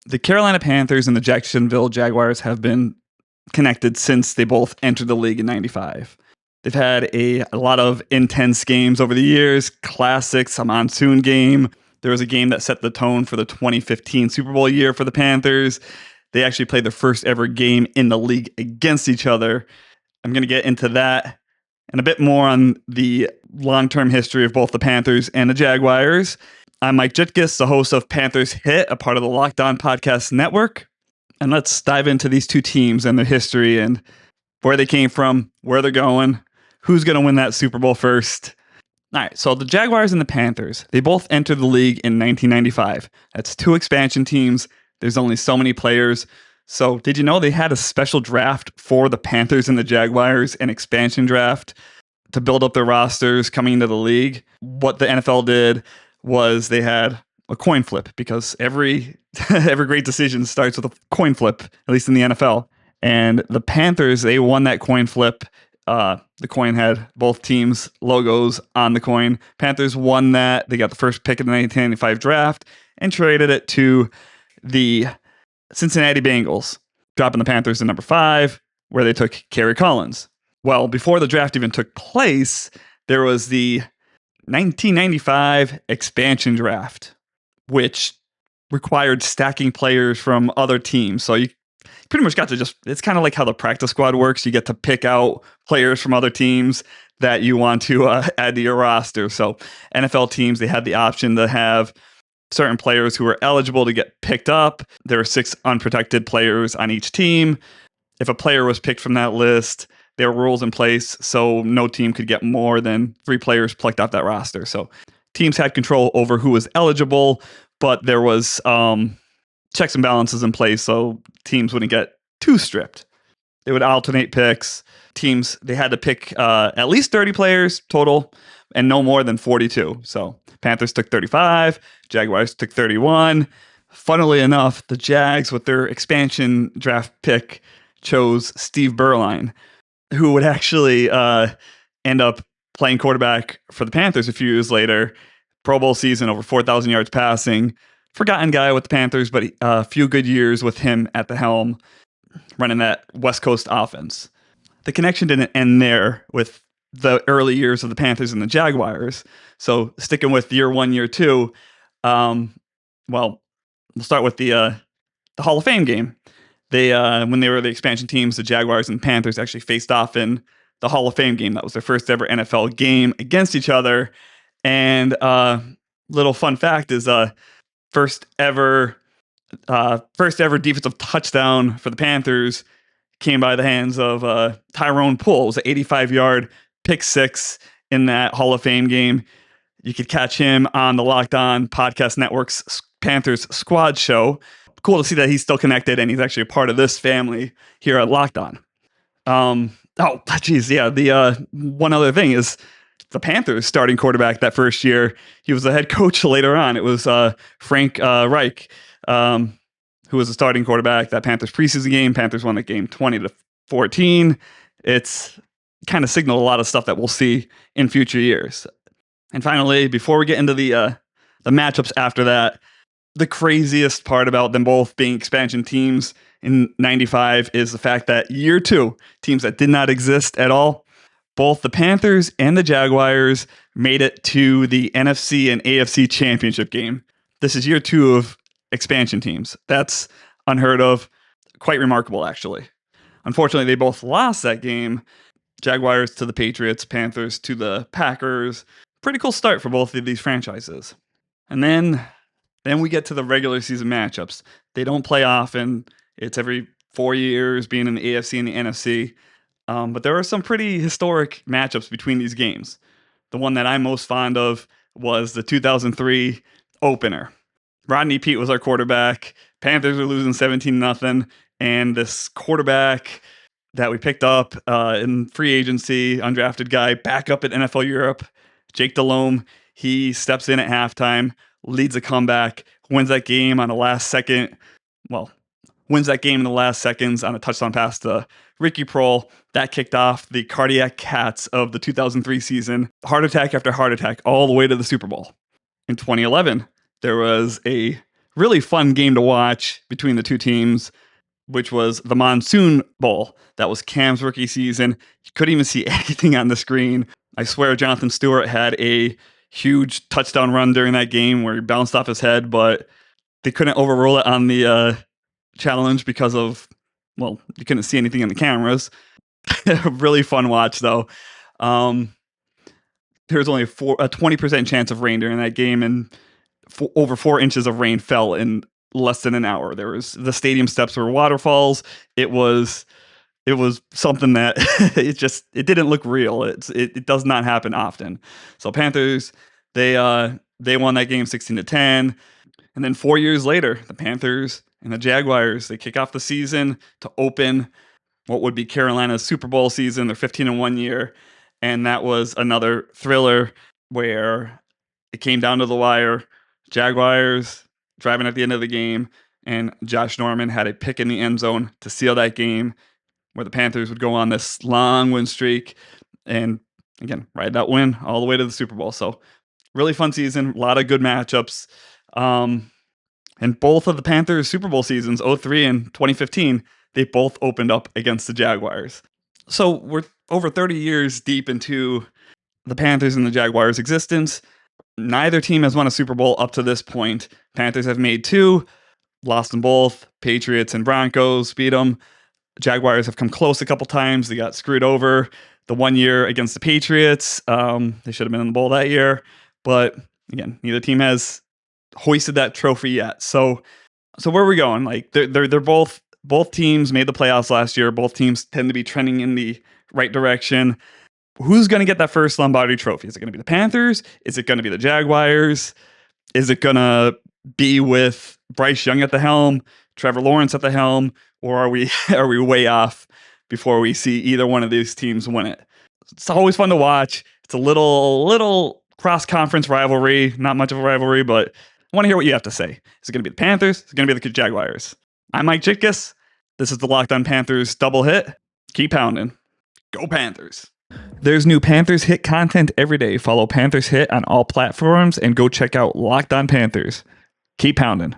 The Carolina Panthers and the Jacksonville Jaguars have been connected since they both entered the league in 95. They've had a lot of intense games over the years, classics, a monsoon game. There was a game that set the tone for the 2015 Super Bowl year for the Panthers. They actually played their first ever game in the league against each other. I'm going to get into that and a bit more on the long-term history of both the Panthers and the Jaguars. I'm Mike Jitkus, the host of Panthers Hit, a part of the Locked On Podcast Network. And let's dive into these two teams and their history and where they came from, where they're going, who's going to win that Super Bowl first. All right, so the Jaguars and the Panthers, they both entered the league in 1995. That's two expansion teams. There's only so many players. So did you know they had a special draft for the Panthers and the Jaguars, an expansion draft to build up their rosters coming into the league? What the NFL did was they had a coin flip, because every great decision starts with a coin flip, at least in the NFL. And the Panthers, they won that coin flip. The coin had both teams' logos on the coin. Panthers won that. They got the first pick in the 1995 draft and traded it to the Cincinnati Bengals, dropping the Panthers to number 5, where they took Kerry Collins. Well, before the draft even took place, there was the 1995 expansion draft, which required stacking players from other teams. So you pretty much got to it's kind of like how the practice squad works. You get to pick out players from other teams that you want to add to your roster. So NFL teams, they had the option to have certain players who were eligible to get picked up. There were 6 unprotected players on each team. If a player was picked from that list, there were rules in place, so no team could get more than 3 players plucked off that roster. So teams had control over who was eligible, but there was checks and balances in place, so teams wouldn't get too stripped. They would alternate picks. Teams, they had to pick at least 30 players total and no more than 42. So Panthers took 35, Jaguars took 31. Funnily enough, the Jags, with their expansion draft pick, chose Steve Berline, who would actually end up playing quarterback for the Panthers a few years later. Pro Bowl season, over 4,000 yards passing. Forgotten guy with the Panthers, but a few good years with him at the helm, running that West Coast offense. The connection didn't end there with the early years of the Panthers and the Jaguars. So sticking with year 1, year 2, well, we'll start with the Hall of Fame game. They when they were the expansion teams, the Jaguars and Panthers actually faced off in the Hall of Fame game. That was their first ever NFL game against each other. And little fun fact is first ever defensive touchdown for the Panthers came by the hands of Tyrone Poole. It was an 85-yard pick 6 in that Hall of Fame game. You could catch him on the Locked On Podcast Network's Panthers Squad show. Cool to see that he's still connected and he's actually a part of this family here at Locked On. The one other thing is the Panthers starting quarterback that first year, he was the head coach later on. It was Frank Reich, who was the starting quarterback that Panthers preseason game. Panthers won the game 20-14. It's kind of signaled a lot of stuff that we'll see in future years. And finally, before we get into the matchups after that, the craziest part about them both being expansion teams in 95 is the fact that year 2, teams that did not exist at all, both the Panthers and the Jaguars made it to the NFC and AFC championship game. This is year 2 of expansion teams. That's unheard of. Quite remarkable, actually. Unfortunately, they both lost that game. Jaguars to the Patriots, Panthers to the Packers. Pretty cool start for both of these franchises. And then we get to the regular season matchups. They don't play often. It's every 4 years, being in the AFC and the NFC. But there are some pretty historic matchups between these games. The one that I'm most fond of was the 2003 opener. Rodney Peete was our quarterback. Panthers were losing 17-0. And this quarterback that we picked up in free agency, undrafted guy, back up at NFL Europe, Jake Delhomme, he steps in at halftime, leads a comeback, wins that game in the last seconds on a touchdown pass to Ricky Prohl. That kicked off the cardiac cats of the 2003 season. Heart attack after heart attack all the way to the Super Bowl. In 2011, there was a really fun game to watch between the two teams, which was the Monsoon Bowl. That was Cam's rookie season. You couldn't even see anything on the screen. I swear Jonathan Stewart had a huge touchdown run during that game where he bounced off his head, but they couldn't overrule it on the challenge because of, well, you couldn't see anything in the cameras. Really fun watch, though. There was only a 20% chance of rain during that game, and over 4 inches of rain fell in less than an hour. There was the stadium steps were waterfalls. It was something that it didn't look real. It does not happen often. So Panthers, they won that game 16-10. And then 4 years later, the Panthers and the Jaguars, they kick off the season to open what would be Carolina's Super Bowl season, their 15-1 year. And that was another thriller where it came down to the wire. Jaguars driving at the end of the game, and Josh Norman had a pick in the end zone to seal that game, where the Panthers would go on this long win streak and, again, ride that win all the way to the Super Bowl. So really fun season, a lot of good matchups. And both of the Panthers Super Bowl seasons, 2003 and 2015, they both opened up against the Jaguars. So we're over 30 years deep into the Panthers and the Jaguars' existence. Neither team has won a Super Bowl up to this point. Panthers have made 2, lost them both. Patriots and Broncos beat them. Jaguars have come close a couple times. They got screwed over the 1 year against the Patriots. They should have been in the bowl that year. But again, neither team has hoisted that trophy yet. So where are we going? Like they're both teams made the playoffs last year. Both teams tend to be trending in the right direction. Who's going to get that first Lombardi trophy? Is it going to be the Panthers? Is it going to be the Jaguars? Is it going to be with Bryce Young at the helm, Trevor Lawrence at the helm, or are we way off before we see either one of these teams win it? It's always fun to watch. It's a little cross-conference rivalry, not much of a rivalry, but I want to hear what you have to say. Is it going to be the Panthers? Is it going to be the Jaguars? I'm Mike Jitkus. This is the Locked On Panthers double hit. Keep pounding. Go Panthers. There's new Panthers Hit content every day. Follow Panthers Hit on all platforms and go check out Locked On Panthers. Keep pounding.